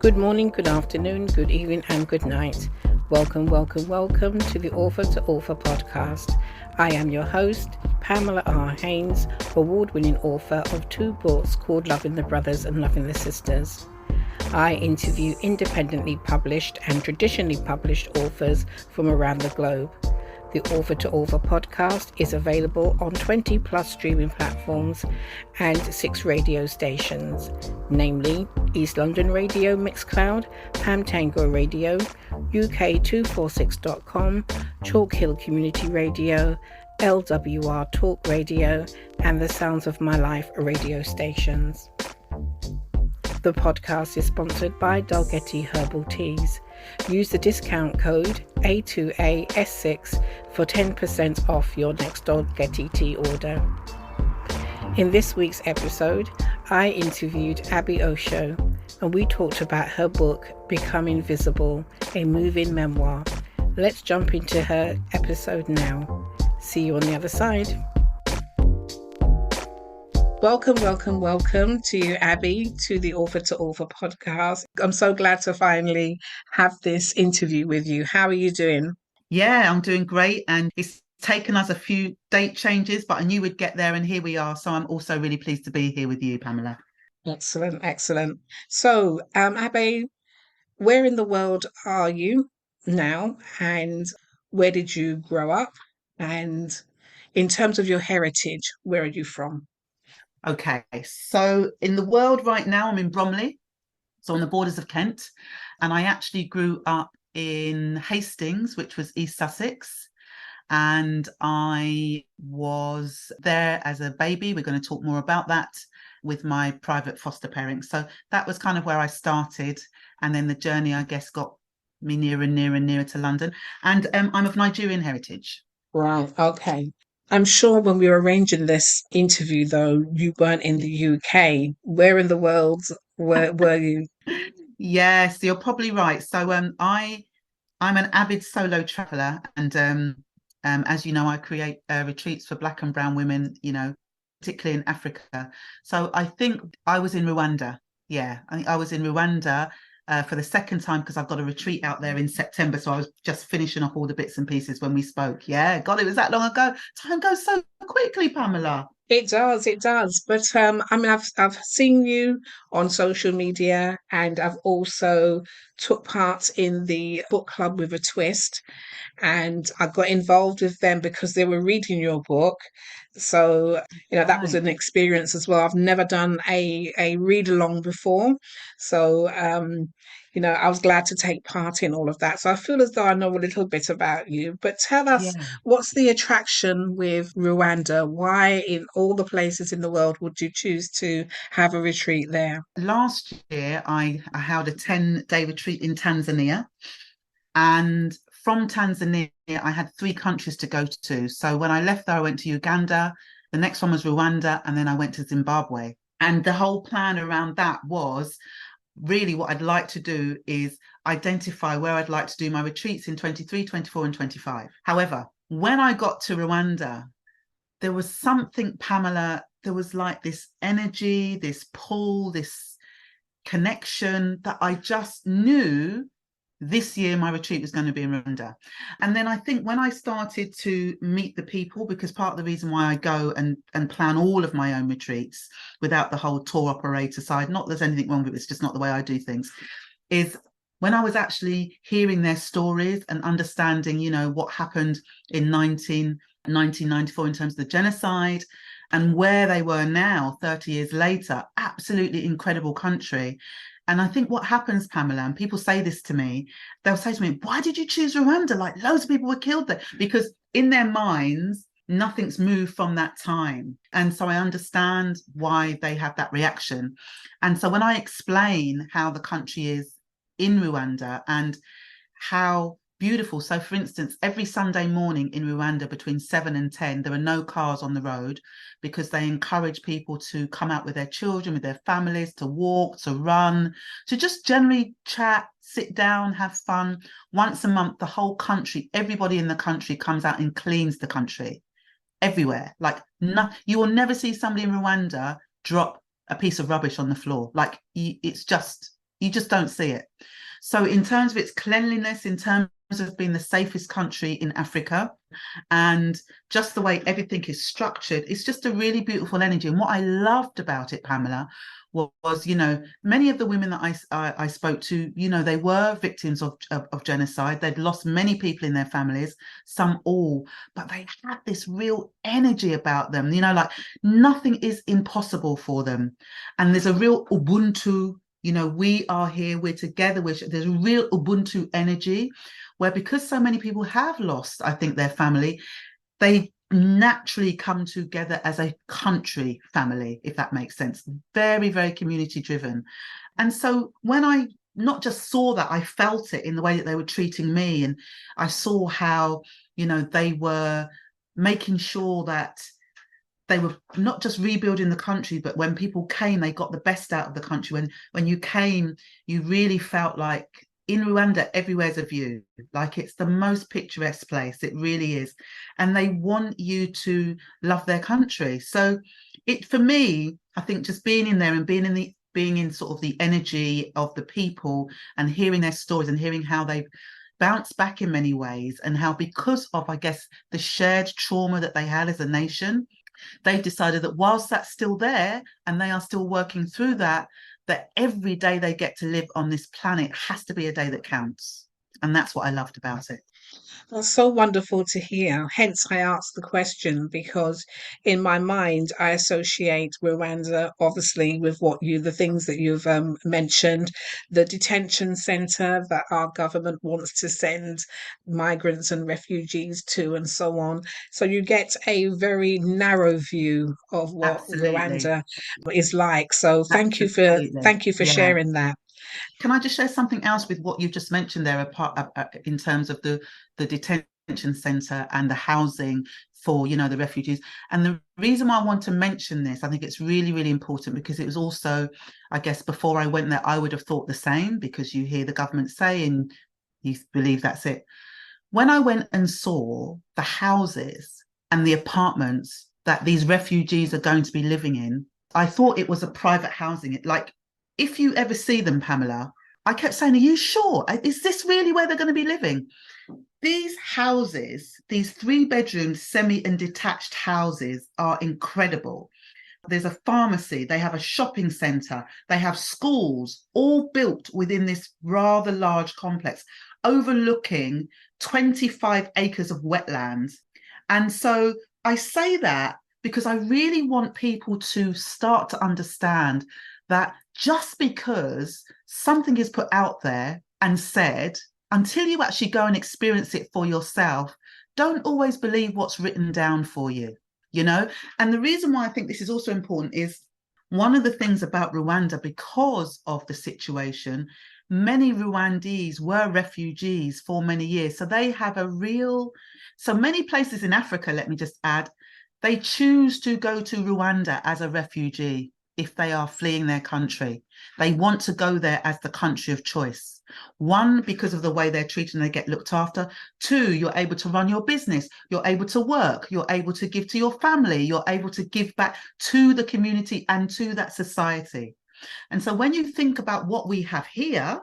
Good morning, good afternoon, good evening, and good night. Welcome to the Author to Author podcast. I am your host, Pamela R Haynes, award-winning author of 2 books called Loving the Brothers and Loving the Sisters. I interview independently published and traditionally published authors from around the globe. The Author to Author podcast is available on 20 plus streaming platforms and 6 radio stations, namely East London Radio Mixcloud, Pam Tango Radio, UK246.com, Chalk Hill Community Radio, LWR Talk Radio, and the Sounds of My Life radio stations. The podcast is sponsored by Dalgety Herbal Teas. Use the discount code A2AS6 for 10% off your next Dalgety tea order. In this week's episode, I interviewed Abi Osho, and we talked about her book, Becoming Visible, a moving memoir. Let's jump into her episode now. See you on the other side. Welcome to you, Abi, to the Author to Author podcast. I'm so glad to finally have this interview with you. How are you doing? Yeah, I'm doing great. And it's taken us a few date changes, but I knew we'd get there, and here we are. So I'm also really pleased to be here with you, Pamela. Excellent. So, Abi, where in the world are you now, and where did you grow up? And in terms of your heritage, where are you from? Okay, so in the world right now, I'm in Bromley, so on the borders of Kent, and I actually grew up in Hastings, which was East Sussex, and I was there as a baby. We're going to talk more about that with my private foster parents. So that was kind of where I started, and then the journey, I guess, got me nearer and nearer to London. And I'm of Nigerian heritage. Right, okay. I'm sure when we were arranging this interview, though, you weren't in the UK. Where in the world were you? Yes, you're probably right. So I'm an avid solo traveller, and as you know, I create retreats for Black and Brown women, particularly in Africa. So I think I was in Rwanda. Yeah, I think I was in Rwanda for the second time because I've got a retreat out there in September. So I was just finishing off all the bits and pieces when we spoke. Yeah, God, it was that long ago. Time goes so quickly, Pamela. It does. But I mean, I've seen you on social media, and I've also took part in the book club with a twist, and I got involved with them because they were reading your book. So, that was Right. an experience as well. I've never done a read along before. So, I was glad to take part in all of that. So I feel as though I know a little bit about you. But tell us, Yeah. what's the attraction with Rwanda? Why, in all the places in the world, would you choose to have a retreat there? Last year, I held a 10-day retreat in Tanzania. And from Tanzania, I had 3 countries to go to. So when I left there, I went to Uganda. The next one was Rwanda. And then I went to Zimbabwe. And the whole plan around that was really what I'd like to do is identify where I'd like to do my retreats in 23, 24, and 25. However, when I got to Rwanda, there was something, Pamela, there was like this energy, this pull, this connection that I just knew this year my retreat was going to be in Rwanda. And then I think when I started to meet the people, because part of the reason why I go and plan all of my own retreats without the whole tour operator side, not that there's anything wrong with it, it's just not the way I do things, is when I was actually hearing their stories and understanding, what happened in 1994 in terms of the genocide and where they were now 30 years later, absolutely incredible country. And I think what happens, Pamela, and people say this to me, they'll say to me, why did you choose Rwanda? Like loads of people were killed there. Because in their minds, nothing's moved from that time. And so I understand why they have that reaction. And so when I explain how the country is in Rwanda and how beautiful. So, for instance, every Sunday morning in Rwanda between 7 and 10, there are no cars on the road because they encourage people to come out with their children, with their families, to walk, to run, to just generally chat, sit down, have fun. Once a month, the whole country, everybody in the country comes out and cleans the country everywhere. Like, you will never see somebody in Rwanda drop a piece of rubbish on the floor. Like, it's just, You just don't see it. So in terms of its cleanliness, in terms of being the safest country in Africa, and just the way everything is structured, it's just a really beautiful energy. And what I loved about it, Pamela, was, you know, many of the women that I spoke to, you know, they were victims of genocide. They'd lost many people in their families, some all, but they had this real energy about them, you know, like nothing is impossible for them. And there's a real Ubuntu, you know, we are here, we're together, there's a real Ubuntu energy where, because so many people have lost, I think, their family, they naturally come together as a country family, if that makes sense. Very, very community driven. And so when I not just saw that, I felt it in the way that they were treating me. And I saw how, you know, they were making sure that they were not just rebuilding the country, but when people came, they got the best out of the country. When you came, you really felt like in Rwanda, everywhere's a view. Like, it's the most picturesque place. It really is. And they want you to love their country. So it, for me, I think just being in there and being in sort of the energy of the people and hearing their stories and hearing how they've bounced back in many ways, and how, because of, I guess, the shared trauma that they had as a nation, they've decided that whilst that's still there and they are still working through that, that every day they get to live on this planet has to be a day that counts. And that's what I loved about it. That's so wonderful to hear. Hence, I asked the question because in my mind, I associate Rwanda obviously with the things that you've mentioned, the detention center that our government wants to send migrants and refugees to, and so on. So you get a very narrow view of what Absolutely. Rwanda is like. So Absolutely. thank you for Yeah. sharing that. Can I just share something else with what you've just mentioned there, in terms of the detention centre and the housing for, you know, the refugees? And the reason why I want to mention this, I think it's really, really important, because it was also, I guess, before I went there, I would have thought the same, because you hear the government say and you believe that's it. When I went and saw the houses and the apartments that these refugees are going to be living in, I thought it was a private housing. Like, if you ever see them, Pamela, I kept saying, are you sure? Is this really where they're going to be living? These houses, these 3-bedroom semi and detached houses, are incredible. There's a pharmacy, they have a shopping centre, they have schools, all built within this rather large complex, overlooking 25 acres of wetlands. And so I say that because I really want people to start to understand that just because something is put out there and said, until you actually go and experience it for yourself, don't always believe what's written down for you, you know? And the reason why I think this is also important is, one of the things about Rwanda, because of the situation, many Rwandese were refugees for many years. So they have so many places in Africa, let me just add, they choose to go to Rwanda as a refugee if they are fleeing their country. They want to go there as the country of choice. One, because of the way they're treated and they get looked after. Two, you're able to run your business. You're able to work. You're able to give to your family. You're able to give back to the community and to that society. And so when you think about what we have here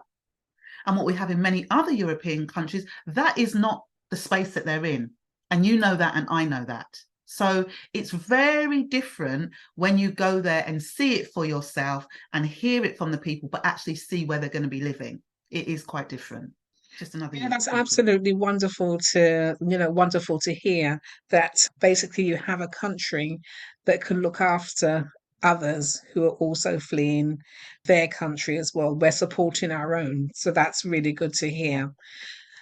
and what we have in many other European countries, that is not the space that they're in. And you know that, and I know that. So it's very different when you go there and see it for yourself and hear it from the people, but actually see where they're going to be living. It is quite different. Just another. Yeah, that's absolutely wonderful to hear that basically you have a country that can look after others who are also fleeing their country as well. We're supporting our own. So that's really good to hear.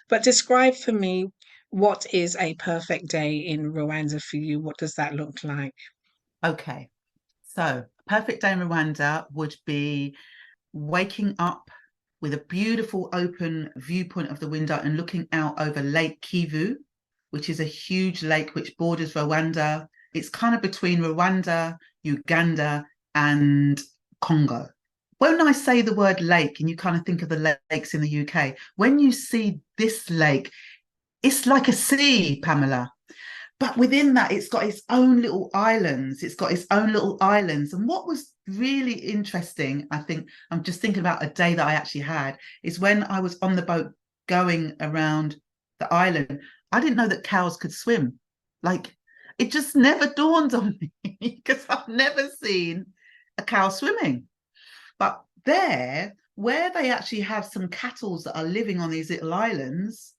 But describe for me, what is a perfect day in Rwanda for you? What does that look like? Okay. So a perfect day in Rwanda would be waking up with a beautiful open viewpoint of the window and looking out over Lake Kivu, which is a huge lake which borders Rwanda. It's kind of between Rwanda, Uganda, and Congo. When I say the word lake, and you kind of think of the lakes in the UK, when you see this lake, it's like a sea, Pamela. but within that, it's got its own little islands. It's got its own little islands. And what was really interesting, I think, I'm just thinking about a day that I actually had, is when I was on the boat going around the island, I didn't know that cows could swim. Like, it just never dawned on me because I've never seen a cow swimming. But there, where they actually have some cattle that are living on these little islands,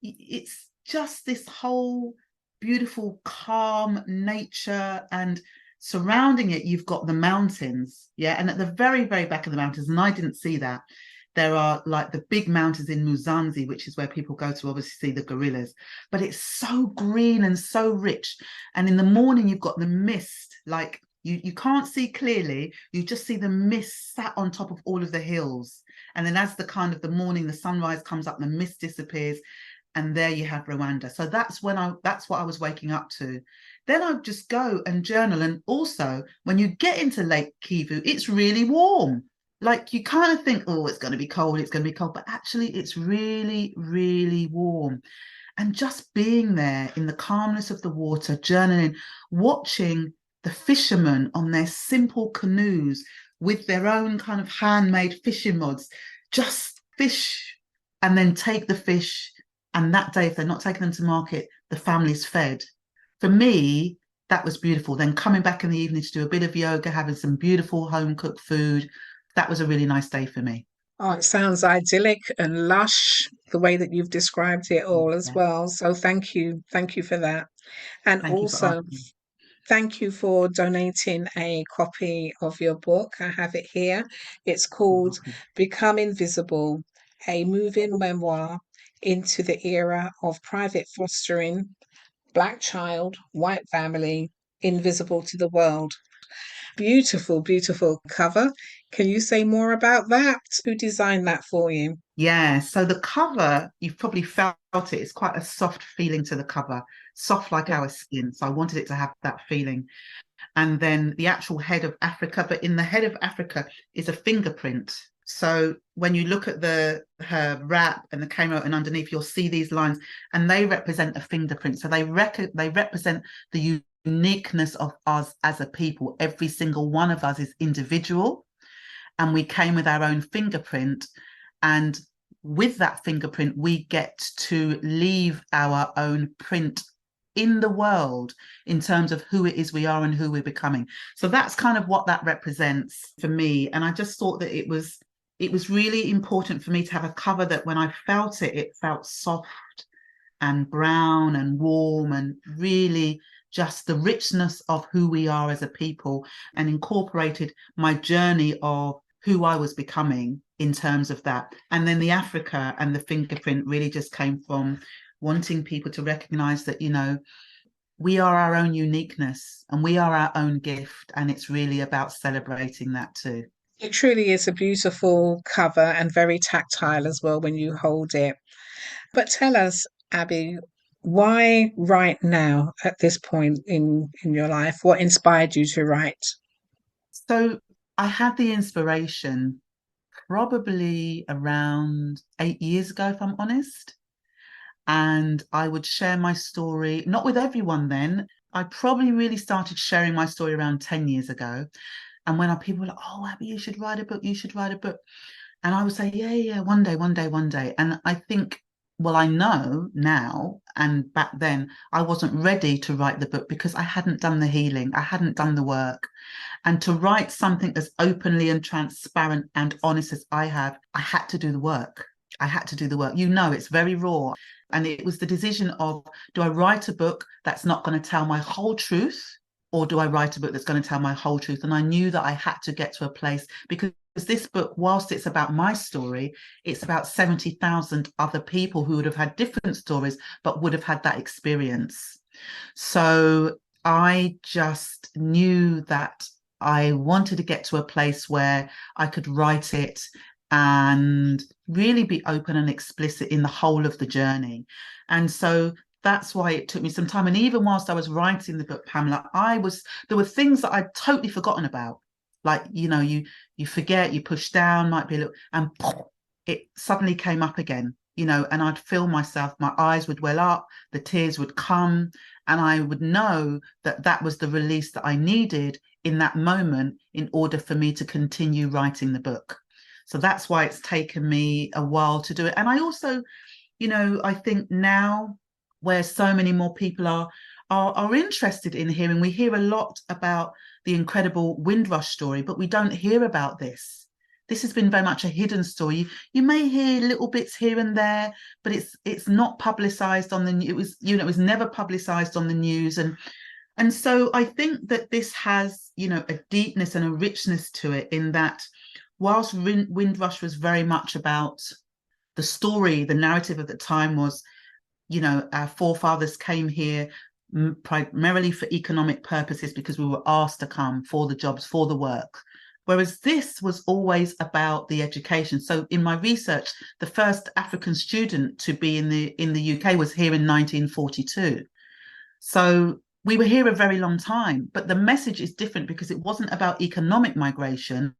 it's just this whole beautiful, calm nature, and surrounding it, you've got the mountains. Yeah. And at the very, very back of the mountains, and I didn't see that, there are like the big mountains in Muzanzi, which is where people go to obviously see the gorillas. But it's so green and so rich. And in the morning, you've got the mist, like you can't see clearly. You just see the mist sat on top of all of the hills. And then as the kind of the morning, the sunrise comes up, the mist disappears. And there you have Rwanda. So that's what I was waking up to. Then I'd just go and journal. And also, when you get into Lake Kivu, it's really warm. Like, you kind of think, oh, it's going to be cold, but actually it's really, really warm. And just being there in the calmness of the water, journaling, watching the fishermen on their simple canoes with their own kind of handmade fishing rods, just fish and then take the fish. And that day, if they're not taking them to market, the family's fed. For me, that was beautiful. Then coming back in the evening to do a bit of yoga, having some beautiful home cooked food. That was a really nice day for me. Oh, it sounds idyllic and lush, the way that you've described it all as Yeah. well. So thank you. Thank you for that. And Thank you for also, asking. thank you for donating a copy of your book. I have it here. It's You're called welcome. Become Invisible, a moving memoir into the era of private fostering, Black child, white family, invisible to the world. Beautiful, beautiful cover. Can you say more about that? Who designed that for you? Yeah, so the cover, you've probably felt it. It's quite a soft feeling to the cover, soft like our skin. So I wanted it to have that feeling. And then the actual head of Africa, but in the head of Africa is a fingerprint. So when you look at her wrap and the camera and underneath, you'll see these lines, and they represent a fingerprint. So they represent the uniqueness of us as a people. Every single one of us is individual, and we came with our own fingerprint. And with that fingerprint, we get to leave our own print in the world in terms of who it is we are and who we're becoming. So that's kind of what that represents for me. And I just thought that it was really important for me to have a cover that when I felt it, it felt soft and brown and warm, and really just the richness of who we are as a people, and incorporated my journey of who I was becoming in terms of that. And then the Africa and the fingerprint really just came from wanting people to recognize that, we are our own uniqueness and we are our own gift. And it's really about celebrating that too. It truly is a beautiful cover and very tactile as well when you hold it. But tell us, Abby, why write now at this point in your life? What inspired you to write? So I had the inspiration probably around 8 years ago, if I'm honest. And I would share my story, not with everyone then. I probably really started sharing my story around 10 years ago. And when people were like, oh, Abby, you should write a book, you should write a book. And I would say, yeah, one day, one day, one day. And I think, well, I know now, and back then, I wasn't ready to write the book because I hadn't done the healing, I hadn't done the work. And to write something as openly and transparent and honest as I have, I had to do the work. I had to do the work. It's very raw. And it was the decision of, do I write a book that's not going to tell my whole truth? Or do I write a book that's going to tell my whole truth? And I knew that I had to get to a place, because this book, whilst it's about my story, it's about 70,000 other people who would have had different stories, but would have had that experience. So I just knew that I wanted to get to a place where I could write it and really be open and explicit in the whole of the journey. And so that's why it took me some time. And even whilst I was writing the book, Pamela, there were things that I'd totally forgotten about. Like, you forget, you push down, might be a little, and it suddenly came up again. and I'd feel myself, my eyes would well up, the tears would come, and I would know that that was the release that I needed in that moment in order for me to continue writing the book. So that's why it's taken me a while to do it. And I also, I think now where so many more people are interested in hearing, we hear a lot about the incredible Windrush story, but we don't hear about this. This has been very much a hidden story. You may hear little bits here and there, but it's not publicized on the. It was never publicized on the news, and so I think that this has a deepness and a richness to it, in that whilst Windrush was very much about the story, the narrative of the time was, our forefathers came here primarily for economic purposes because we were asked to come for the jobs, for the work. Whereas this was always about the education. So in my research, the first African student to be in the UK was here in 1942. So we were here a very long time, but the message is different because it wasn't about economic migration.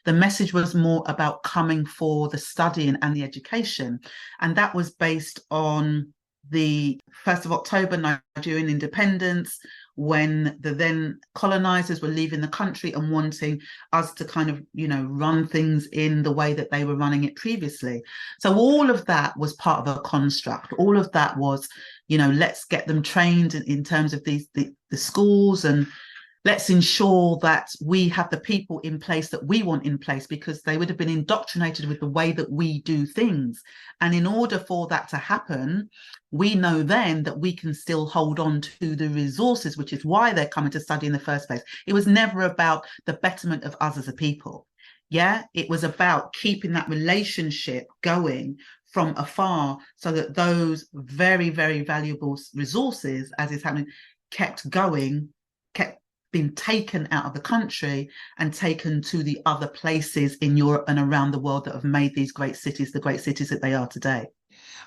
The message was more about coming for the studying and the education. And that was based on the 1st of October, Nigerian independence, when the then colonizers were leaving the country and wanting us to kind of, run things in the way that they were running it previously. So all of that was part of a construct. All of that was, let's get them trained in terms of the schools, and let's ensure that we have the people in place that we want in place, because they would have been indoctrinated with the way that we do things. And in order for that to happen, we know then that we can still hold on to the resources, which is why they're coming to study in the first place. It was never about the betterment of us as a people. Yeah, it was about keeping that relationship going from afar, so that those very, very valuable resources, as is happening, kept going, kept being taken out of the country and taken to the other places in Europe and around the world that have made these great cities the great cities that they are today.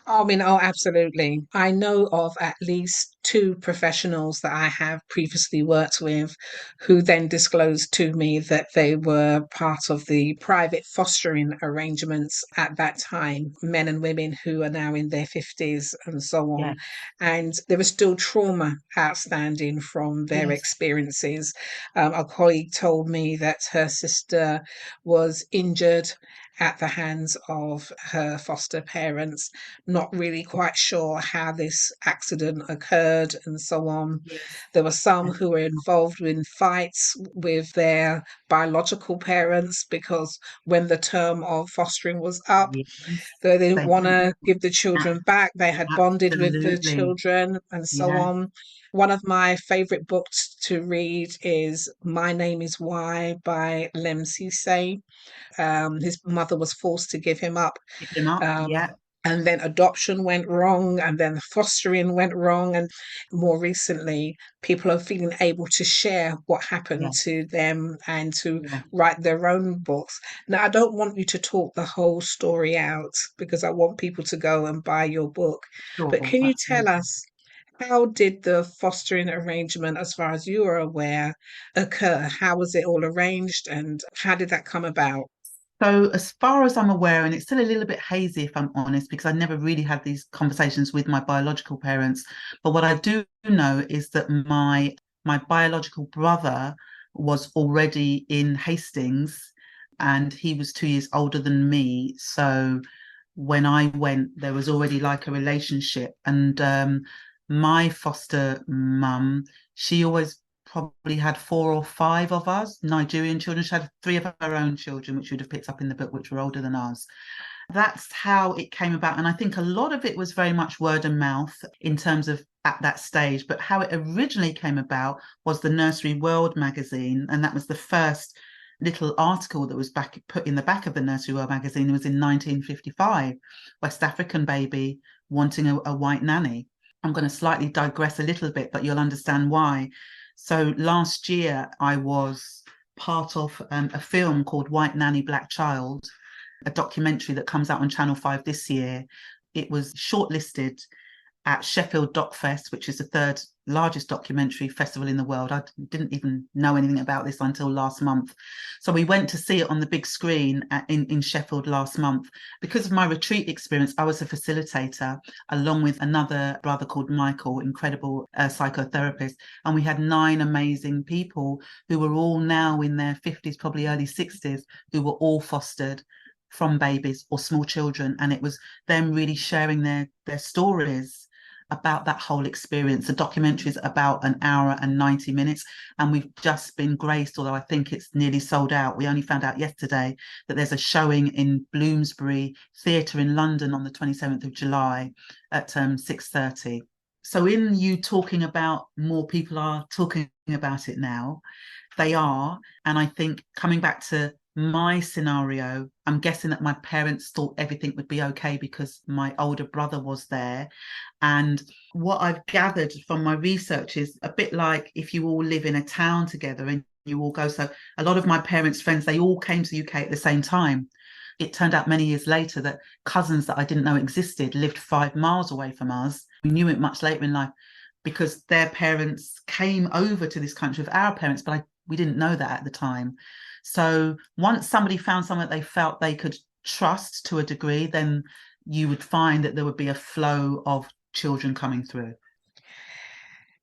Oh, absolutely. I know of at least two professionals that I have previously worked with who then disclosed to me that they were part of the private fostering arrangements at that time, men and women who are now in their 50s and so on. Yes. And there was still trauma outstanding from their Yes. experiences. A colleague told me that her sister was injured at the hands of her foster parents, not really quite sure how this accident occurred and so on. Yes. There were some who were involved in fights with their biological parents because when the term of fostering was up, Yes. they didn't They want didn't. to give the children back. They had bonded with the Absolutely. children and so Yeah. on. One of my favorite books to read is My Name is Why by Lem Sise. His mother was forced to give him up. Pick them up. Um, Yeah. and then adoption went wrong, and then fostering went wrong. And more recently, people are feeling able to share what happened Yes. to them and to Yeah. write their own books. Now, I don't want you to talk the whole story out because I want people to go and buy your book. But Sure. can you tell Absolutely. us, how did the fostering arrangement, as far as you are aware, occur? How was it all arranged and how did that come about? So, as far as I'm aware, and it's still a little bit hazy if I'm honest, because I never really had these conversations with my biological parents. But what I do know is that my biological brother was already in Hastings, and he was 2 years older than me. So when I went, there was already like a relationship. And my foster mum, she always probably had 4 or 5 of us, Nigerian children. She had 3 of her own children, which you'd have picked up in the book, which were older than us. That's how it came about. And I think a lot of it was very much word of mouth in terms of at that stage. But how it originally came about was the Nursery World magazine. And that was the first little article that was put in the back of the Nursery World magazine. It was in 1955, West African baby wanting a white nanny. I'm going to slightly digress a little bit, but you'll understand why. So last year, I was part of a film called White Nanny, Black Child, a documentary that comes out on Channel 5 this year. It was shortlisted at Sheffield Doc Fest, which is the third largest documentary festival in the world. I didn't even know anything about this until last month. So we went to see it on the big screen in Sheffield last month. Because of my retreat experience, I was a facilitator along with another brother called Michael, incredible psychotherapist. And we had 9 amazing people who were all now in their 50s, probably early 60s, who were all fostered from babies or small children. And it was them really sharing their stories about that whole experience. The documentary is about 1 hour and 90 minutes, and we've just been graced, although I think it's nearly sold out. We only found out yesterday that there's a showing in Bloomsbury Theatre in London on the 27th of July at 6:30. So in you talking about more people are talking about it now, they are. And I think coming back to my scenario, I'm guessing that my parents thought everything would be okay because my older brother was there. And what I've gathered from my research is a bit like if you all live in a town together and you all go. So a lot of my parents' friends, they all came to the UK at the same time. It turned out many years later that cousins that I didn't know existed lived 5 miles away from us. We knew it much later in life because their parents came over to this country with our parents, but we didn't know that at the time. So once somebody found someone that they felt they could trust to a degree, then you would find that there would be a flow of children coming through.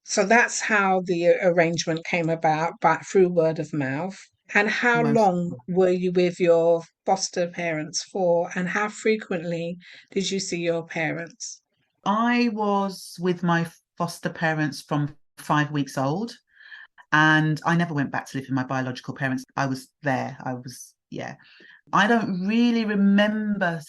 So that's how the arrangement came about, but through word of mouth. And how long were you with your foster parents for, and how frequently did you see your parents? I was with my foster parents from 5 weeks old. And I never went back to live with my biological parents. I was there. I don't really remember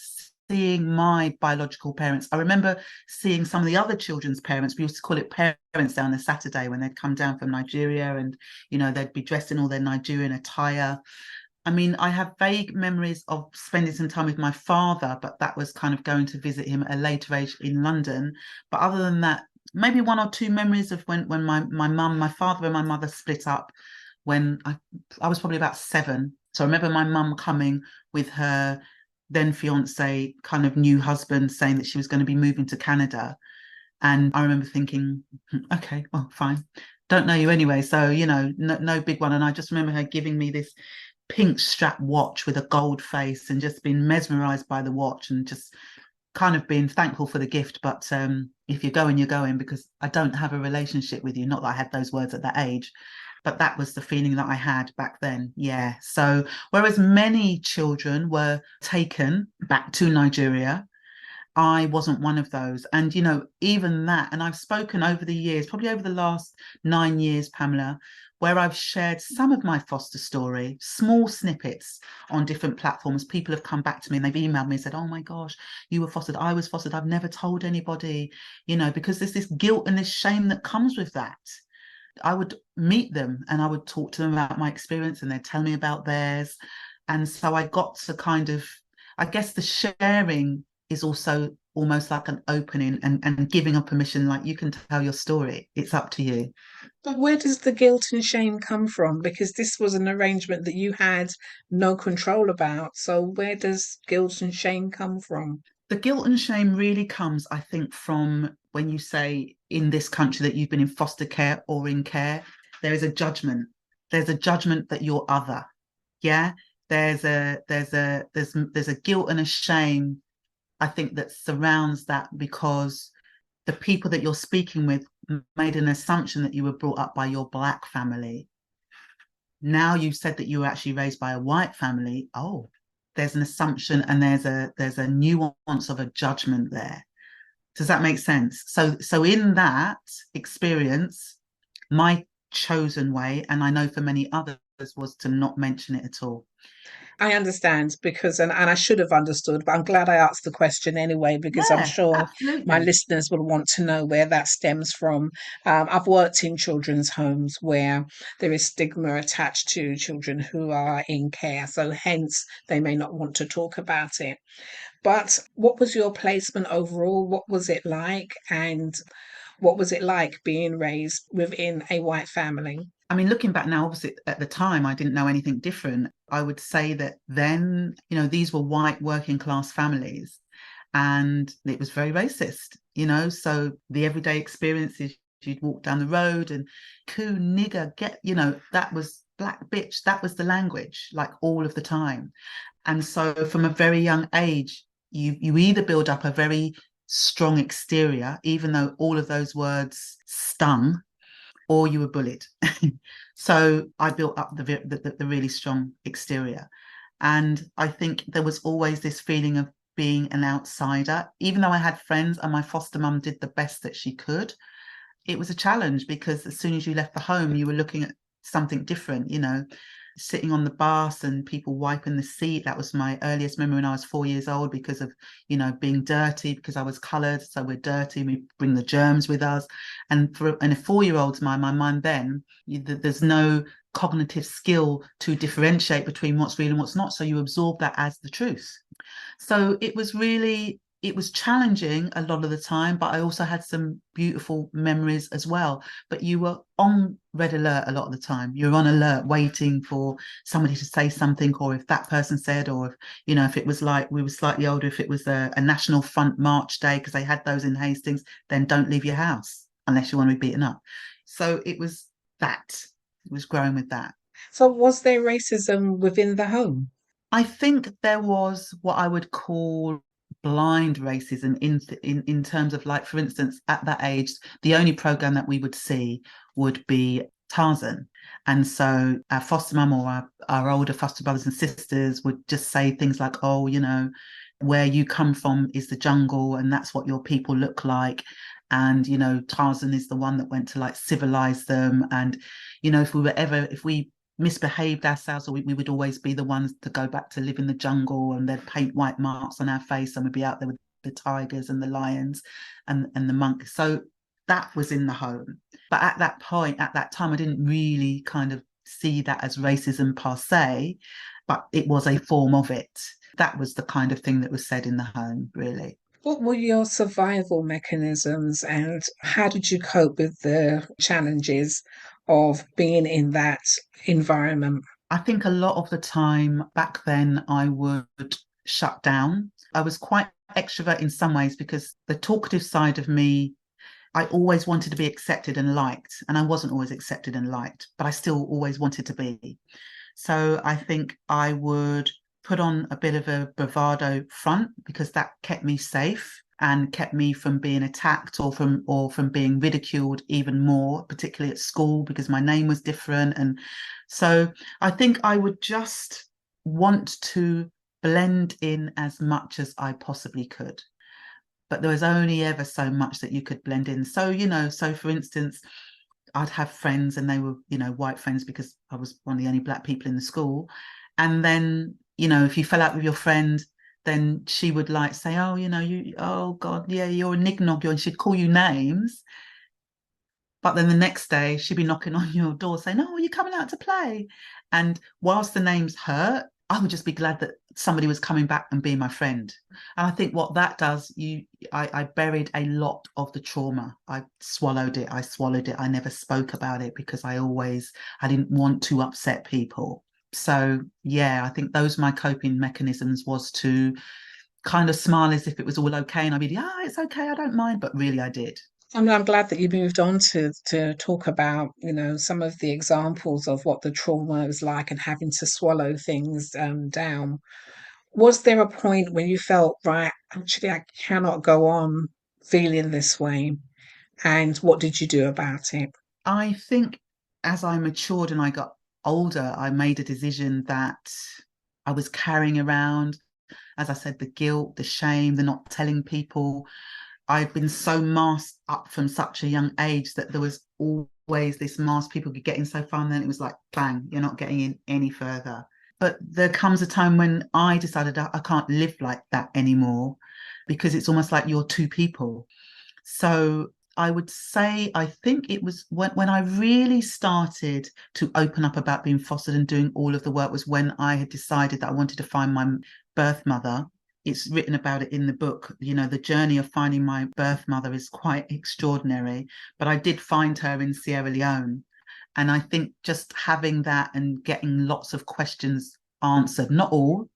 seeing my biological parents. I remember seeing some of the other children's parents. We used to call it parents down on a Saturday when they'd come down from Nigeria and, they'd be dressed in all their Nigerian attire. I mean, I have vague memories of spending some time with my father, but that was kind of going to visit him at a later age in London. But other than that, maybe 1 or 2 memories of when my father and my mother split up when I was probably about 7. So I remember my mum coming with her then fiance, kind of new husband, saying that she was going to be moving to Canada. And I remember thinking, okay, well, fine. Don't know you anyway. So, no big one. And I just remember her giving me this pink strap watch with a gold face and just being mesmerized by the watch and just kind of being thankful for the gift. But if you're going, you're going, because I don't have a relationship with you. Not that I had those words at that age, but that was the feeling that I had back then. Yeah. So whereas many children were taken back to Nigeria, I wasn't one of those. And, even that, and I've spoken over the years, probably over the last 9 years, Pamela, where I've shared some of my foster story, small snippets on different platforms. People have come back to me and they've emailed me and said, oh my gosh, you were fostered, I was fostered, I've never told anybody, because there's this guilt and this shame that comes with that. I would meet them and I would talk to them about my experience and they'd tell me about theirs. And so I got to kind of, I guess the sharing is also almost like an opening and giving a permission, like you can tell your story. It's up to you. But where does the guilt and shame come from? Because this was an arrangement that you had no control about. So where does guilt and shame come from? The guilt and shame really comes, I think, from when you say in this country that you've been in foster care or in care, there is a judgment. There's a judgment that you're other. Yeah. There's a guilt and a shame, I think, that surrounds that because the people that you're speaking with made an assumption that you were brought up by your Black family. Now you said that you were actually raised by a white family. Oh, there's an assumption and there's a nuance of a judgment there. Does that make sense? So in that experience, my chosen way, and I know for many others, was to not mention it at all. I understand because, and I should have understood, but I'm glad I asked the question anyway, because I'm sure absolutely. my listeners will want to know where that stems from. I've worked in children's homes where there is stigma attached to children who are in care, so hence they may not want to talk about it. But what was your placement overall? What was it like? And what was it like being raised within a white family? I mean, looking back now, obviously at the time, I didn't know anything different. I would say that then, these were white working class families. and it was very racist, so the everyday experiences, you'd walk down the road and coo, nigger, get, that was black bitch, that was the language, like all of the time. And so from a very young age, you either build up a very strong exterior, even though all of those words stung, or you were bullied. So I built up the really strong exterior. And I think there was always this feeling of being an outsider, even though I had friends and my foster mum did the best that she could. It was a challenge because as soon as you left the home, you were looking at something different, sitting on the bus and people wiping the seat. That was my earliest memory when I was 4 years old, because of, being dirty, because I was coloured. So we're dirty and we bring the germs with us. And in a 4-year-old's mind, my mind then, there's no cognitive skill to differentiate between what's real and what's not. So you absorb that as the truth. So it was challenging a lot of the time, but I also had some beautiful memories as well. But you were on red alert a lot of the time. You're on alert, waiting for somebody to say something, or if that person said, or if, if it was like we were slightly older, if it was a National Front March day, because they had those in Hastings, then don't leave your house unless you want to be beaten up. So it was growing with that. So was there racism within the home? I think there was what I would call blind racism in terms of, like, for instance, at that age, the only program that we would see would be Tarzan. And so our foster mum or our older foster brothers and sisters would just say things like, oh, where you come from is the jungle and that's what your people look like. And, Tarzan is the one that went to like civilize them. And, if we misbehaved ourselves, or we would always be the ones to go back to live in the jungle, and they'd paint white marks on our face and we'd be out there with the tigers and the lions and the monkeys. So that was in the home. But at that time, I didn't really kind of see that as racism per se, but it was a form of it. That was the kind of thing that was said in the home, really. What were your survival mechanisms, and how did you cope with the challenges of being in that environment? I think a lot of the time back then I would shut down. I was quite extrovert in some ways, because the talkative side of me, I always wanted to be accepted and liked, and I wasn't always accepted and liked, but I still always wanted to be. So I think I would put on a bit of a bravado front, because that kept me safe and kept me from being attacked or from being ridiculed even more, particularly at school, because my name was different. And so I think I would just want to blend in as much as I possibly could. But there was only ever so much that you could blend in. So, so for instance, I'd have friends and they were, white friends, because I was one of the only black people in the school. And then, if you fell out with your friend, then she would like say, oh, oh God, yeah, you're a nignog, and she'd call you names. But then the next day she'd be knocking on your door saying, oh, you're coming out to play. And whilst the names hurt, I would just be glad that somebody was coming back and being my friend. And I think what that does, I buried a lot of the trauma. I swallowed it. I never spoke about it, because I didn't want to upset people. So yeah, I think those my coping mechanisms was to kind of smile as if it was all okay. And I'd be, yeah, it's okay, I don't mind. But really I did. I'm glad that you moved on to talk about, some of the examples of what the trauma was like and having to swallow things down. Was there a point when you felt, right, actually, I cannot go on feeling this way? And what did you do about it? I think as I matured and I got older, I made a decision that I was carrying around, as I said, the guilt, the shame, the not telling people. I've been so masked up from such a young age that there was always this mask people could get in so far, and then it was like, bang, you're not getting in any further. But there comes a time when I decided I can't live like that anymore, because it's almost like you're two people. So I would say, I think it was when I really started to open up about being fostered and doing all of the work, was when I had decided that I wanted to find my birth mother. It's written about it in the book. The journey of finding my birth mother is quite extraordinary, but I did find her in Sierra Leone. And I think just having that and getting lots of questions answered, not all,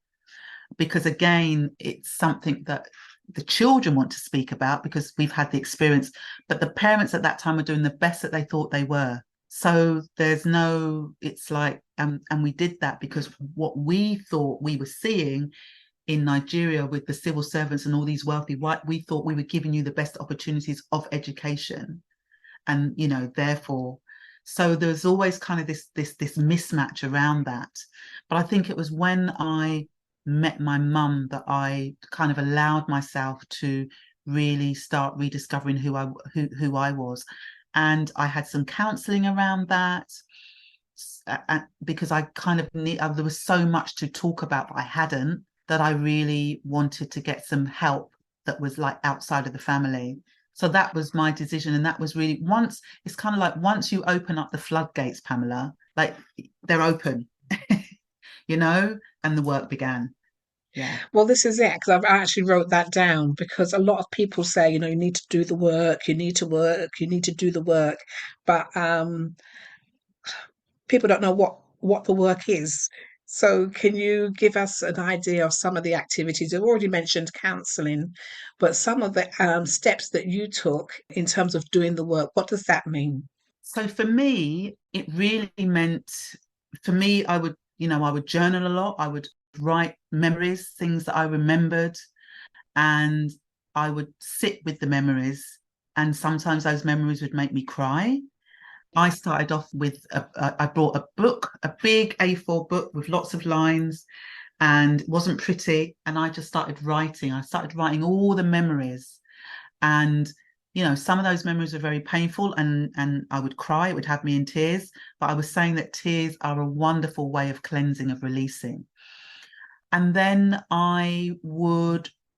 because again, it's something that the children want to speak about because we've had the experience, but the parents at that time were doing the best that they thought they were. So there's no, it's like, and we did that because what we thought we were seeing in Nigeria with the civil servants and all these wealthy white, we thought we were giving you the best opportunities of education. And, you know, therefore, so there's always kind of this mismatch around that. But I think it was when I met my mum that I kind of allowed myself to really start rediscovering who I was. And I had some counselling around that, because I kind of there was so much to talk about that I hadn't, that I really wanted to get some help that was like outside of the family. So that was my decision. And that was really, once, it's kind of like once you open up the floodgates, Pamela, like they're open, you know, and the work began. Yeah. Well, this is it, because I actually wrote that down, because a lot of people say, you need to do the work, you need to work, you need to do the work. But people don't know what the work is. So can you give us an idea of some of the activities? You've already mentioned counselling, but some of the steps that you took in terms of doing the work, what does that mean? So for me, it really meant, for me, I would journal a lot. I would write memories, things that I remembered, and I would sit with the memories. And sometimes those memories would make me cry. I started off with, I brought a book, a big A4 book with lots of lines, and it wasn't pretty. And I just started writing. I started writing all the memories. And, some of those memories were very painful, and I would cry. It would have me in tears. But I was saying that tears are a wonderful way of cleansing, of releasing. And then I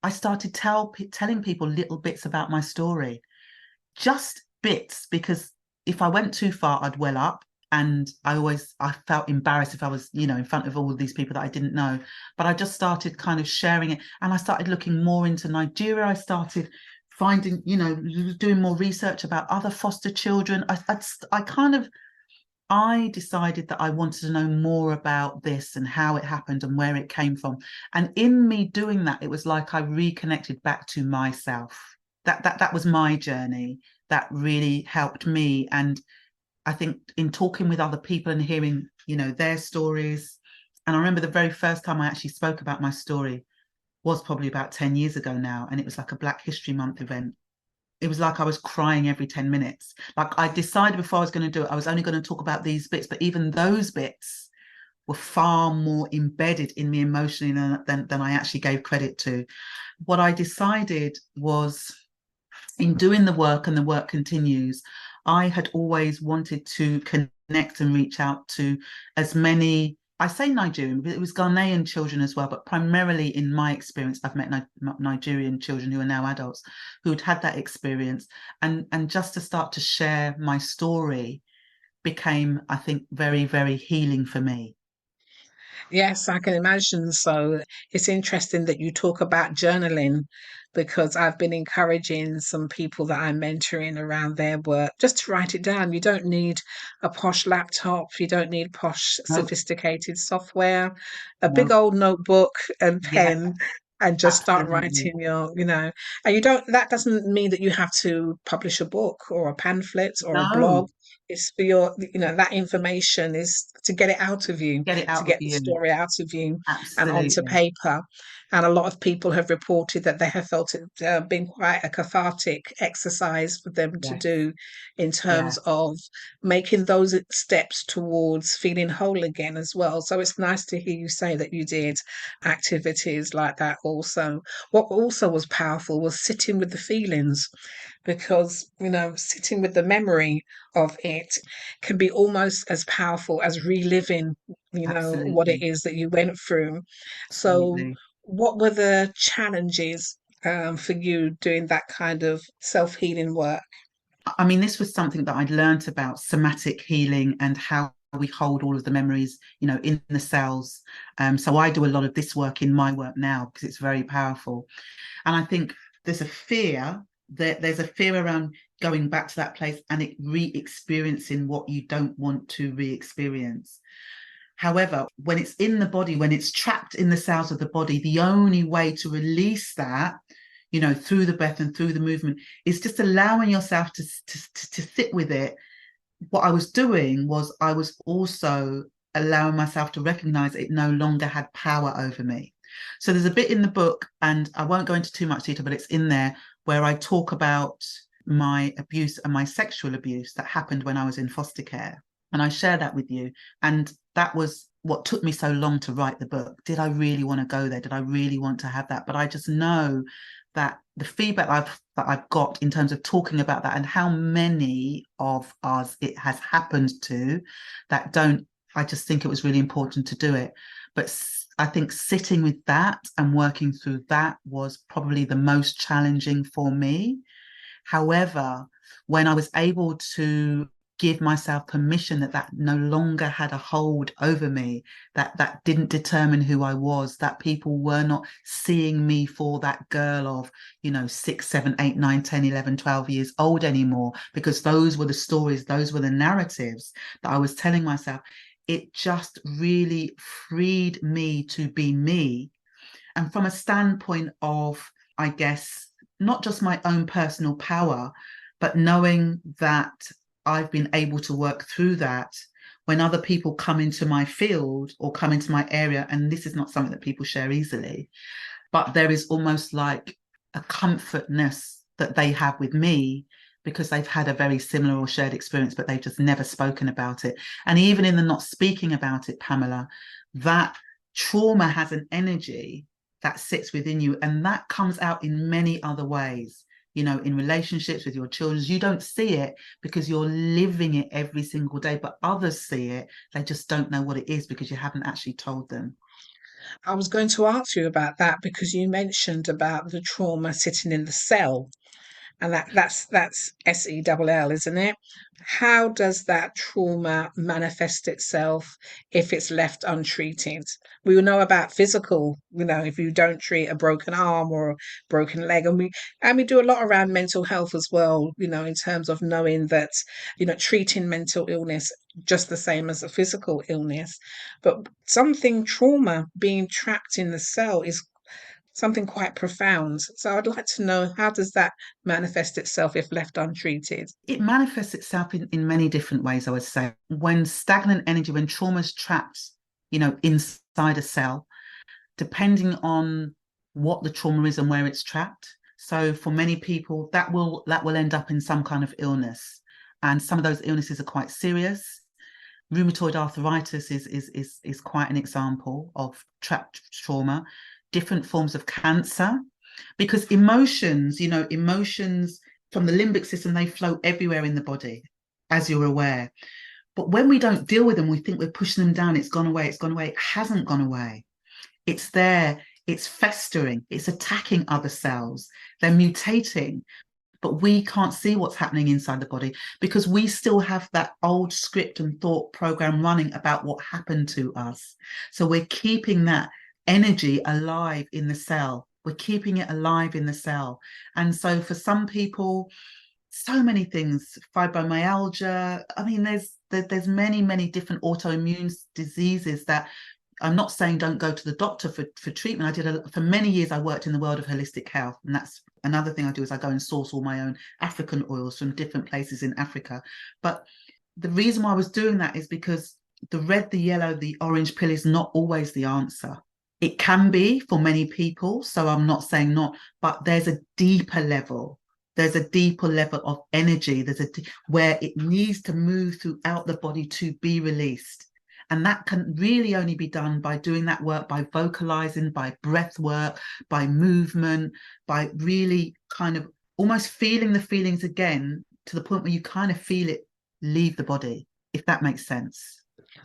started telling people little bits about my story, just bits, because if I went too far, I'd well up. And I felt embarrassed if I was, in front of all of these people that I didn't know. But I just started kind of sharing it. And I started looking more into Nigeria. I started finding, doing more research about other foster children. I decided that I wanted to know more about this and how it happened and where it came from. And in me doing that, it was like I reconnected back to myself. That was my journey. That really helped me. And I think in talking with other people and hearing, their stories. And I remember the very first time I actually spoke about my story was probably about 10 years ago now. And it was like a Black History Month event. It was like I was crying every 10 minutes. Like I decided before I was going to do it, I was only going to talk about these bits, but even those bits were far more embedded in me emotionally than I actually gave credit to. What I decided was, in doing the work, and the work continues, I had always wanted to connect and reach out to as many, I say Nigerian, but it was Ghanaian children as well, but primarily in my experience, I've met Nigerian children who are now adults who'd had that experience. And just to start to share my story became, I think, very, very healing for me. Yes, I can imagine. So it's interesting that you talk about journaling, because I've been encouraging some people that I'm mentoring around their work just to write it down. You don't need a posh laptop, you don't need posh, No, sophisticated software, a big no, old notebook and yeah, pen. And just start absolutely. writing and you don't, that doesn't mean that you have to publish a book or a pamphlet or a No, blog. It's for that information is to get it out of you, get it to out of get the you. story out of you and onto Absolutely. paper. And a lot of people have reported that they have felt it been quite a cathartic exercise for them to Yes. do, in Yeah. terms of making those steps towards feeling whole again as well. So it's nice to hear you say that you did activities like that also. What also was powerful was sitting with the feelings, because, sitting with the memory of it can be almost as powerful as reliving, what it Absolutely. is that you went through. So, Absolutely. what were the challenges for you doing that kind of self healing work? I mean, this was something that I'd learnt about somatic healing and how we hold all of the memories, in the cells. So I do a lot of this work in my work now because it's very powerful. And I think there's a fear there's a fear around going back to that place and it re-experiencing what you don't want to re-experience. However, when it's in the body, when it's trapped in the cells of the body, the only way to release that you know, through the breath and through the movement. It's just allowing yourself to sit with it. What I was doing was I was also allowing myself to recognize it no longer had power over me. So there's a bit in the book, and I won't go into too much detail, but it's in there, where I talk about my abuse and my sexual abuse that happened when I was in foster care. And I share that with you. And that was what took me so long to write the book. Did I really want to go there? Did I really want to have that? But I just know that the feedback that I've got in terms of talking about that, and how many of us it has happened to that don't, I just think it was really important to do it. But I think sitting with that and working through that was probably the most challenging for me. However, when I was able to give myself permission that no longer had a hold over me, that didn't determine who I was, that people were not seeing me for that girl of, you know, 6, 7, 8, 9, 10, 11, 12 years old anymore, because those were the stories, those were the narratives that I was telling myself. It just really freed me to be me. And from a standpoint of, I guess, not just my own personal power, but knowing that I've been able to work through that when other people come into my field or come into my area, and this is not something that people share easily, but there is almost like a comfortness that they have with me because they've had a very similar or shared experience, but they've just never spoken about it. And even in the not speaking about it, Pamela, that trauma has an energy that sits within you, and that comes out in many other ways. You know, in relationships with your children, you don't see it because you're living it every single day, but others see it. They just don't know what it is because you haven't actually told them. I was going to ask you about that because you mentioned about the trauma sitting in the cell, and that's SELL, isn't it? How does that trauma manifest itself if it's left untreated? We will know about physical, you know, if you don't treat a broken arm or a broken leg, and we do a lot around mental health as well, you know, in terms of knowing that, you know, treating mental illness just the same as a physical illness. But something trauma being trapped in the cell is something quite profound. So I'd like to know, how does that manifest itself if left untreated? It manifests itself in many different ways, I would say. When stagnant energy, when trauma is trapped, you know, inside a cell, depending on what the trauma is and where it's trapped. So for many people, that will end up in some kind of illness. And some of those illnesses are quite serious. Rheumatoid arthritis is quite an example of trapped trauma. Different forms of cancer, because emotions, you know, emotions from the limbic system, they flow everywhere in the body, as you're aware. But when we don't deal with them, we think we're pushing them down. It's gone away. It's gone away. It hasn't gone away. It's there. It's festering. It's attacking other cells. They're mutating. But we can't see what's happening inside the body because we still have that old script and thought program running about what happened to us. So we're keeping that energy alive in the cell. We're keeping it alive in the cell. And so for some people, so many things, fibromyalgia, I mean, there's many different autoimmune diseases that I'm not saying don't go to the doctor for treatment. For many years, I worked in the world of holistic health. And that's another thing I do, is I go and source all my own African oils from different places in Africa. But the reason why I was doing that is because the red, the yellow, the orange pill is not always the answer. It can be for many people, so I'm not saying not, but there's a deeper level. There's a deeper level of energy. Where it needs to move throughout the body to be released. And that can really only be done by doing that work, by vocalizing, by breath work, by movement, by really kind of almost feeling the feelings again to the point where you kind of feel it leave the body, if that makes sense.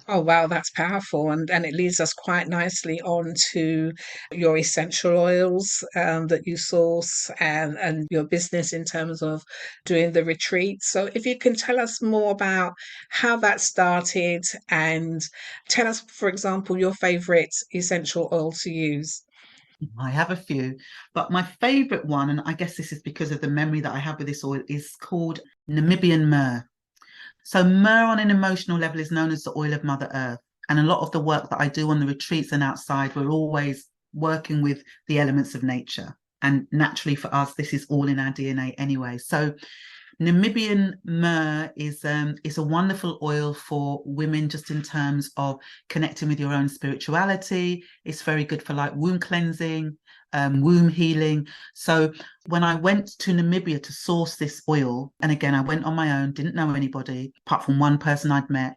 Oh, wow, that's powerful. And it leads us quite nicely on to your essential oils that you source, and your business in terms of doing the retreat. So if you can tell us more about how that started, and tell us, for example, your favorite essential oil to use. I have a few, but my favorite one, and I guess this is because of the memory that I have with this oil, is called Namibian myrrh. So myrrh on an emotional level is known as the oil of Mother Earth. And a lot of the work that I do on the retreats and outside, we're always working with the elements of nature. And naturally for us, this is all in our DNA anyway. So Namibian myrrh is a wonderful oil for women, just in terms of connecting with your own spirituality. It's very good for like womb cleansing, womb healing. So when I went to Namibia to source this oil, and again, I went on my own, didn't know anybody apart from one person I'd met.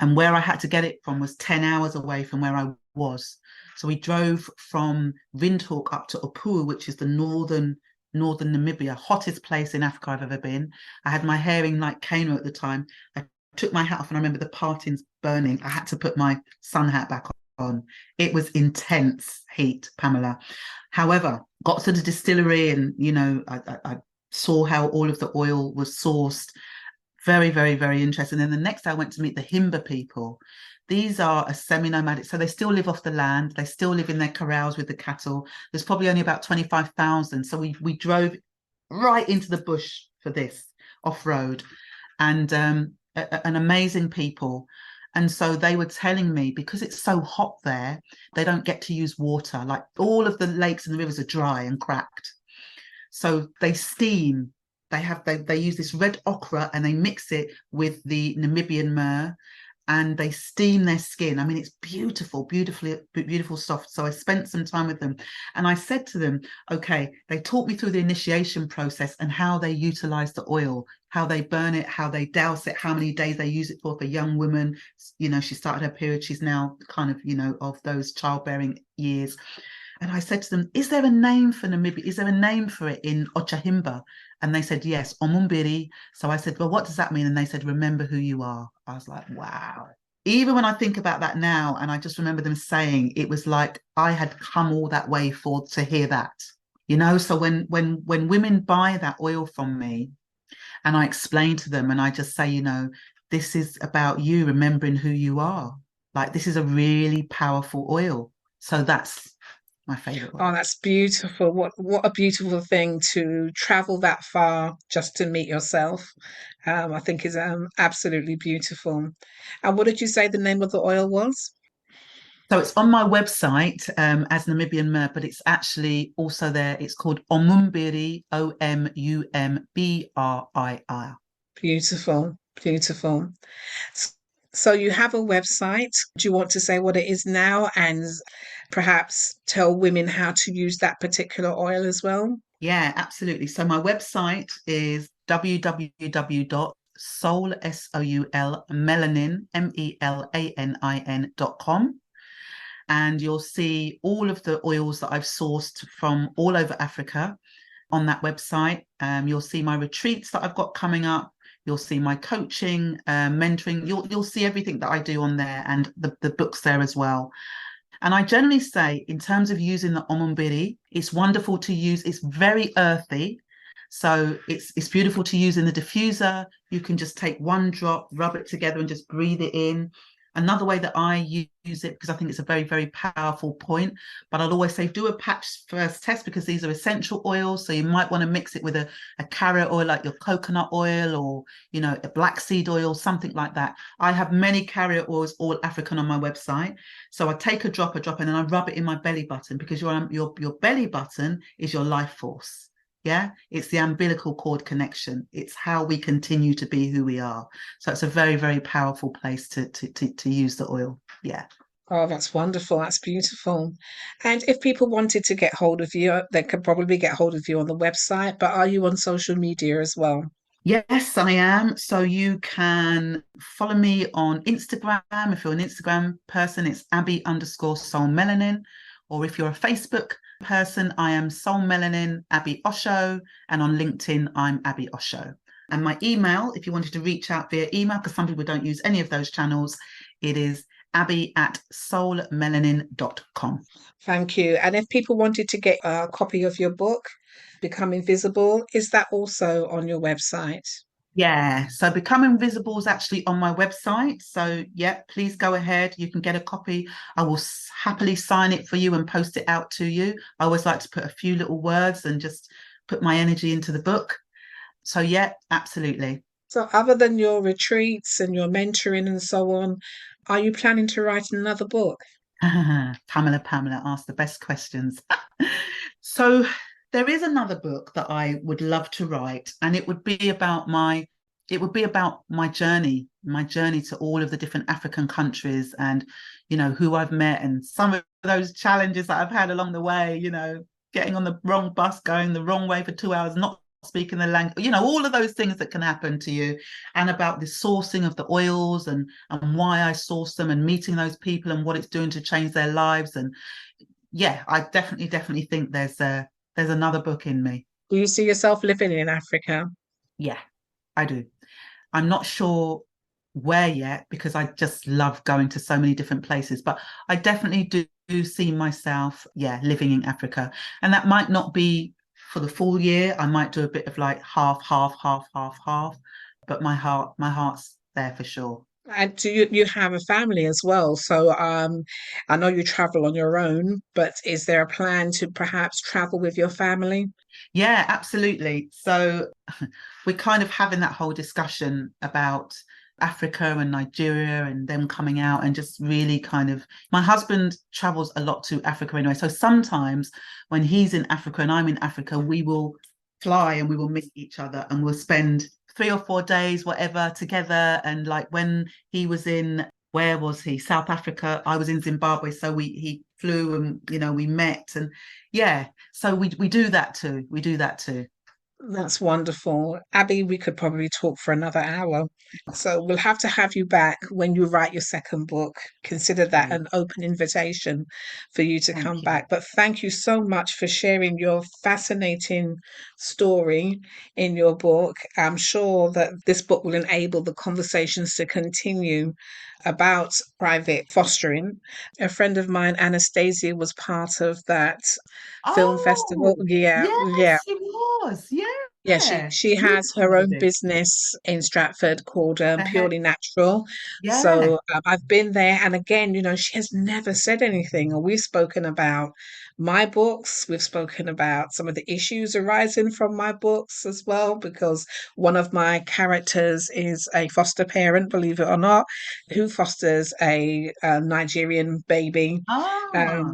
And where I had to get it from was 10 hours away from where I was. So we drove from Windhoek up to Opuwo, which is the northern Namibia, hottest place in Africa I've ever been. I had my hair in like Kano at the time. I took my hat off and I remember the partings burning. I had to put my sun hat back on. It was intense heat, Pamela. However, got to the distillery and, I saw how all of the oil was sourced. Very, very, very interesting. And then the next day I went to meet the Himba people. These are a semi-nomadic, so they still live off the land. They still live in their corrals with the cattle. There's probably only about 25,000. So we drove right into the bush for this off-road, and an amazing people. And so they were telling me, because it's so hot there, they don't get to use water. Like all of the lakes and the rivers are dry and cracked. So they steam. They use this red ochre and they mix it with the Namibian myrrh, and they steam their skin. I mean, it's beautiful, beautiful soft. So I spent some time with them and I said to them, okay, they taught me through the initiation process and how they utilize the oil, how they burn it, how they douse it, how many days they use it for young women. She started her period. She's now kind of, of those childbearing years. And I said to them, is there a name for Namibia? Is there a name for it in Ochahimba? And they said, yes, Omumbiri. So I said, well, what does that mean? And they said, remember who you are. I was like, wow. Even when I think about that now, and I just remember them saying, it was like I had come all that way to hear that. So when women buy that oil from me, and I explain to them and I just say, this is about you remembering who you are. Like, this is a really powerful oil. So that's my favorite one. Oh, that's beautiful. What a beautiful thing to travel that far just to meet yourself. I think is absolutely beautiful. And what did you say the name of the oil was? So it's on my website as Namibian myrrh, but it's actually also there. It's called Omumbiri, Omumbrii. Beautiful, beautiful. So you have a website. Do you want to say what it is now and perhaps tell women how to use that particular oil as well? Yeah, absolutely. So my website is www.soul, SOUL, melanin, melanin.com. And you'll see all of the oils that I've sourced from all over Africa on that website. You'll see my retreats that I've got coming up. You'll see my coaching, mentoring. You'll see everything that I do on there, and the books there as well. And I generally say, in terms of using the Omumbiri, it's wonderful to use. It's very earthy. So it's beautiful to use in the diffuser. You can just take one drop, rub it together and just breathe it in. Another way that I use it, because I think it's a very, very powerful point, but I'll always say do a patch first test, because these are essential oils. So you might want to mix it with a carrot oil, like your coconut oil, or, a black seed oil, something like that. I have many carrier oils, all African, on my website. So I take a drop, and then I rub it in my belly button, because your belly button is your life force. Yeah, it's the umbilical cord connection. It's how we continue to be who we are. So it's a very, very powerful place to use the oil. Yeah. Oh, that's wonderful. That's beautiful. And if people wanted to get hold of you, they could probably get hold of you on the website, but are you on social media as well? Yes, I am. So you can follow me on Instagram. If you're an Instagram person, it's Abi_Soul Melanin. Or if you're a Facebook person, I am Soul Melanin Abi Osho. And on LinkedIn, I'm Abi Osho. And my email, if you wanted to reach out via email, because some people don't use any of those channels, it is abi@soulmelanin.com. Thank you. And if people wanted to get a copy of your book, Become Invisible, is that also on your website? Yeah, so Become Invisible is actually on my website. So yeah, please go ahead. You can get a copy. I will happily sign it for you and post it out to you. I always like to put a few little words and just put my energy into the book. So yeah, absolutely. So other than your retreats and your mentoring and so on, are you planning to write another book? Pamela asked the best questions. So There is another book that I would love to write, and it would be about my journey to all of the different African countries, and who I've met, and some of those challenges that I've had along the way, getting on the wrong bus, going the wrong way for 2 hours, not speaking the language, all of those things that can happen to you, and about the sourcing of the oils and why I source them, and meeting those people and what it's doing to change their lives. And yeah, I definitely think there's another book in me. Do you see yourself living in Africa? Yeah, I do. I'm not sure where yet, because I just love going to so many different places, but I definitely do see myself, living in Africa. And that might not be for the full year. I might do a bit of like half, but my heart's there for sure. And do you have a family as well? So I know you travel on your own, but is there a plan to perhaps travel with your family? Yeah, absolutely. So we're kind of having that whole discussion about Africa and Nigeria and them coming out, and just really kind of, my husband travels a lot to Africa anyway. So sometimes when he's in Africa and I'm in Africa, we will fly and we will meet each other, and we'll spend 3 or 4 days, whatever, together. And like when he was in, where was he? South Africa. I was in Zimbabwe. So he flew, and, we met, and so we do that too. We do that too. That's wonderful. Abby, we could probably talk for another hour. So we'll have to have you back when you write your second book. Consider that an open invitation for you to come back. But thank you so much for sharing your fascinating story in your book. I'm sure that this book will enable the conversations to continue about private fostering. A friend of mine, Anastasia, was part of that film festival. Yeah, yeah. Yes, it was. Yeah, she has her own Beautiful. business in Stratford called Purely Natural. Yeah. So I've been there, and again, she has never said anything. And we've spoken about my books. We've spoken about some of the issues arising from my books as well, because one of my characters is a foster parent, believe it or not, who fosters a Nigerian baby. Ah,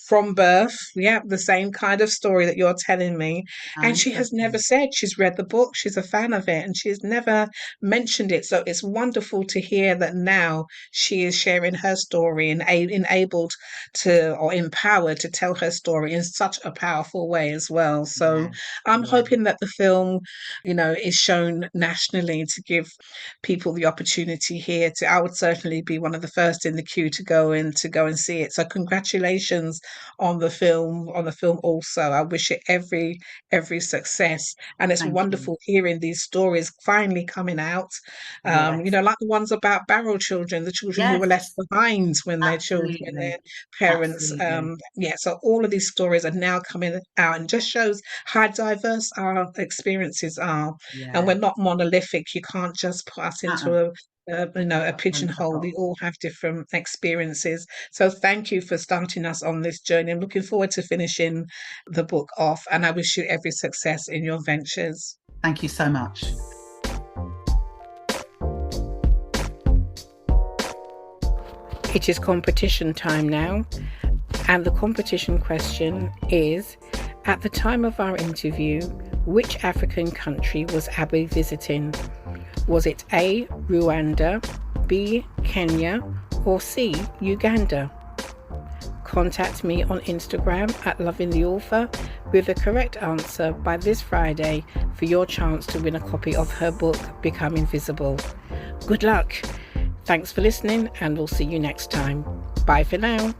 From birth. Yeah, the same kind of story that you're telling me. And she has never interesting. said she's read the book, she's a fan of it, and she's never mentioned it. So it's wonderful to hear that now she is sharing her story and enabled to, or empowered to tell her story in such a powerful way as well. So Yeah, I'm yeah. hoping that the film, is shown nationally to give people the opportunity here to, I would certainly be one of the first in the queue to go and see it. So congratulations on the film, also. I wish it every success. And it's Thank you. wonderful hearing these stories finally coming out. Yes, Like the ones about barrel children, the children who were left yes, behind when when absolutely, their parents. absolutely. So all of these stories are now coming out, and just shows how diverse our experiences are. And we're Yeah. not monolithic. You can't just put us into Uh-uh. a Went to pigeonhole. We box. all have different experiences. So thank you for starting us on this journey. I'm looking forward to finishing the book off, and I wish you every success in your ventures. Thank you so much. It is competition time now, and the competition question is, at the time of our interview, which African country was Abi visiting? Was it A, Rwanda, B, Kenya, or C, Uganda? Contact me on Instagram at Loving the Author with the correct answer by this Friday for your chance to win a copy of her book, Become Invisible. Good luck! Thanks for listening, and we'll see you next time. Bye for now.